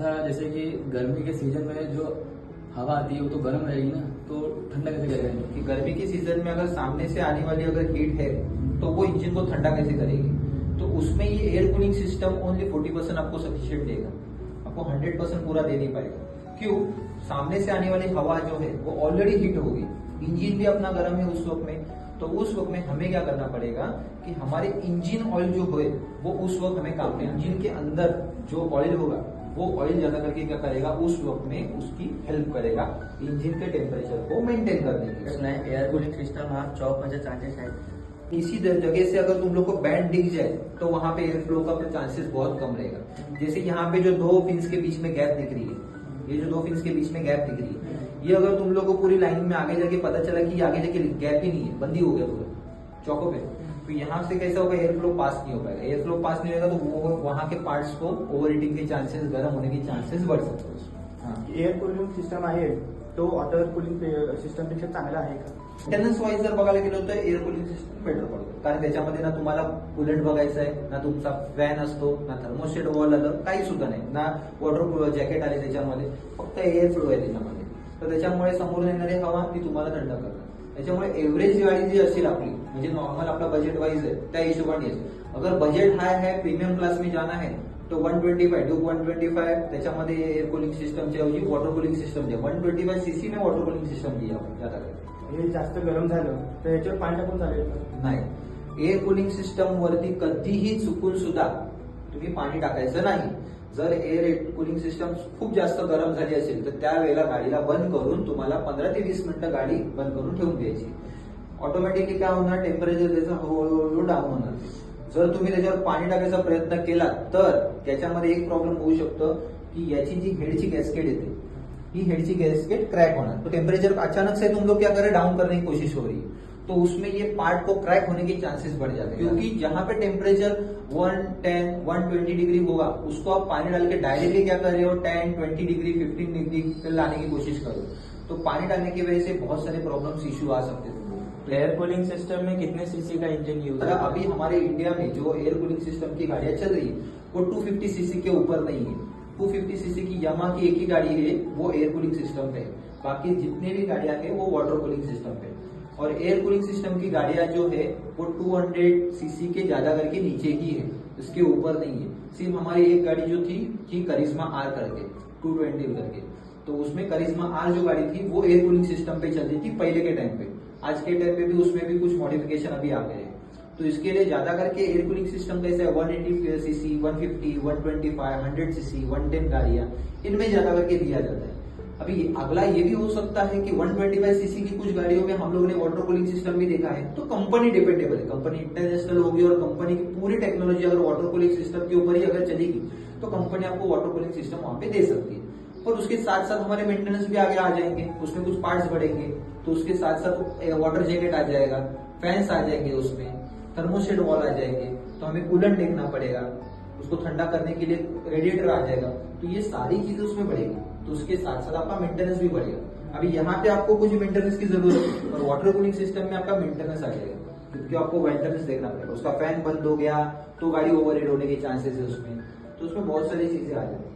ऐसा जैसे कि गर्मी के सीजन में जो हवा आती है वो तो गर्म रहेगी ना, तो ठंडा कैसे करेगा? कि गर्मी के सीजन में अगर सामने से आने वाली अगर हीट है तो वो इंजन को ठंडा कैसे करेगी? तो उसमें ये एयर कूलिंग सिस्टम ओनली 40% आपको सफिशिएंट देगा, आपको 100% पूरा दे नहीं पाएगा। क्यों? सामने से आने वाली हवा जो है वो ऑलरेडी हीट होगी, इंजन भी अपना गर्म है उस वक्त में। तो उस वक्त में हमें क्या करना पड़ेगा कि हमारे इंजन ऑयल जो है वो उस वक्त हमें काम में, इंजन के अंदर जो ऑयल होगा वो ऑयल ज्यादा करके क्या करेगा, उस वक्त में उसकी हेल्प करेगा इंजन के टेम्परेचर को मेंटेन करने के लिए। एयर कूलिंग सिस्टम आप चौक में चांसेस है। इसी जगह से अगर तुम लोग को बैंड दिख जाए तो वहां पे एयर फ्लो का चांसेस बहुत कम रहेगा। जैसे यहाँ पे जो 2 पिंस के बीच में गैप दिख रही है, ये जो 2 पिंस के बीच में गैप दिख रही है, ये अगर तुम लोग को पूरी लाइन में आगे जाके पता चला कि आगे जाके गैप ही नहीं है, बंदी हो गया पूरा चौकों पे, तो यहाँ से कैसा होगा, एयर फ्लो पास नहीं हो पाएगा। एयर फ्लो पास नहीं होगा तो वो वहां के पार्ट्स को ओवर हीटिंग के चांसेस, गर्म होने के चांसेस बढ़ सकते हैं। एअर कूलिंग सिस्टम आहे तो वॉटर कूलिंग सिस्टम पेक्षा चांगला आहे का? मेंटेनन्स वाईज जर बघायला गेलो तर एअर कूलिंग सिस्टम बेटर पडतो, कारण त्याच्यामध्ये ना तुम्हाला कूलंट बघायचं आहे, ना तुमचा फॅन असतो, ना थर्मोस्टेट वॉल आलं, काही सुद्धा नाही, ना वॉटर जॅकेट आले त्याच्यामध्ये, फक्त एअर फ्लो आहे त्याच्यामध्ये। तर त्याच्यामुळे समोरून येणारी हवा ती तुम्हाला थंड करणार। त्याच्यामुळे एव्हरेज गाडी जी असेल आपली, म्हणजे नॉर्मल आपला बजेट वाईज आहे त्या हिशोबाने, अगर बजेट हाई है, प्रीमियम क्लास में जाना है तो 125 ड्यूक 125 त्याच्यामध्ये एयर कूलिंग सिस्टमच्या ऐवजी वॉटर कूलिंग सिस्टम द्या। 125 सीसी में वॉटर कूलिंग सिस्टम दिया ज्यादा करके। हे जास्त गरम झालं तर याच्यावर पाणी टाकून चालेल का? नाही, एअर कूलिंग सिस्टम वरती कधीही चुकून सुद्धा तुम्ही पाणी टाकायचं नाही। जर एअर कूलिंग सिस्टम खूप जास्त गरम झाली असेल तर त्यावेळेला गाडीला बंद करून तुम्हाला 15 ते 20 मिनिटं गाडी बंद करून ठेवून द्यायची। ऑटोमॅटिकली काय होणार, टेम्परेचर त्याचं हळूहळू डाऊन होणार। जर तुम्ही त्याच्यावर पाणी टाकायचा प्रयत्न केला तर त्याच्यामध्ये एक प्रॉब्लेम होऊ शकतो की याची जी हेडची गॅस्केट येते, ही हेडची गैसकेट क्रैक होना, तो टेम्परेचर अचानक से तुम लोग क्या कर रहे हैं, डाउन करने की कोशिश हो रही है, तो उसमें ये पार्ट को क्रैक होने के चांसेस बढ़ जाते हैं। क्योंकि जहां पे टेम्परेचर 110, 120 डिग्री होगा उसको आप पानी डाल के डायरेक्टली क्या कर रहे हो, 10, 20 डिग्री, 15 डिग्री पे लाने की कोशिश करो, तो पानी डालने की वजह से बहुत सारे प्रॉब्लम्स इश्यू आ सकते हैं। एयर कूलिंग सिस्टम में कितने सीसी का इंजन यूज है? अभी हमारे इंडिया में जो एयर कूलिंग सिस्टम की गाड़ियां चल रही है वो 250 सीसी के ऊपर नहीं है। 250 सीसी की यामा की एक ही गाड़ी है वो एयर कूलिंग सिस्टम पे, बाकी जितने भी गाड़ियां हैं वो वाटर कूलिंग सिस्टम पे। और एयर कूलिंग सिस्टम की गाड़ियां जो है वो 200 सीसी के ज्यादा करके नीचे ही है, इसके ऊपर नहीं है। सिर्फ हमारी एक गाड़ी जो थी करिश्मा आर करके 220 करके, तो उसमें करिश्मा आर जो गाड़ी थी वो एयर कूलिंग सिस्टम पे चलती थी पहले के टाइम पे। आज के टाइम पे भी उसमें भी कुछ मॉडिफिकेशन अभी आ गए हैं, तो इसके लिए ज्यादा करके एयर कूलिंग सिस्टम कैसे है 180 सीसी, 150, 125, 100 सीसी, 110 गाड़ियां, इनमें ज्यादा करके दिया जाता है। अभी अगला ये भी हो सकता है कि 125 सीसी की कुछ गाड़ियों में हम लोगों ने वाटर कूलिंग सिस्टम भी देखा है, तो कंपनी डिपेंडेबल है, कंपनी इंटरनेशनल होगी और कंपनी की पूरी टेक्नोलॉजी अगर वाटर कूलिंग सिस्टम के ऊपर ही अगर चलेगी तो कंपनी आपको वाटर कूलिंग सिस्टम वहां पे दे सकती है। और उसके साथ साथ हमारे मेंटेनेंस भी आगे आ जाएंगे, उसमें कुछ पार्ट्स बढ़ेंगे, तो उसके साथ साथ वाटर जैकेट आ जाएगा, फैंस आ जाएंगे, उसमें थर्मोस्टेट वॉल आ जाएंगे, तो हमें कूलेंट देखना पड़ेगा, उसको ठंडा करने के लिए रेडिएटर आ जाएगा, तो ये सारी चीजें उसमें बढ़ेगी, तो उसके साथ साथ आपका मेंटेनेंस भी बढ़ेगा। अभी यहाँ पे आपको कुछ मेंटेनेंस की जरूरत है और वाटर कूलिंग सिस्टम में आपका मेंटेनेंस आ जाएगा, क्योंकि आपको मेंटेनेंस देखना पड़ेगा। उसका फैन बंद हो गया तो गाड़ी ओवरहीट होने के चांसेस है उसमें, तो उसमें बहुत सारी चीजें आ जाएंगी।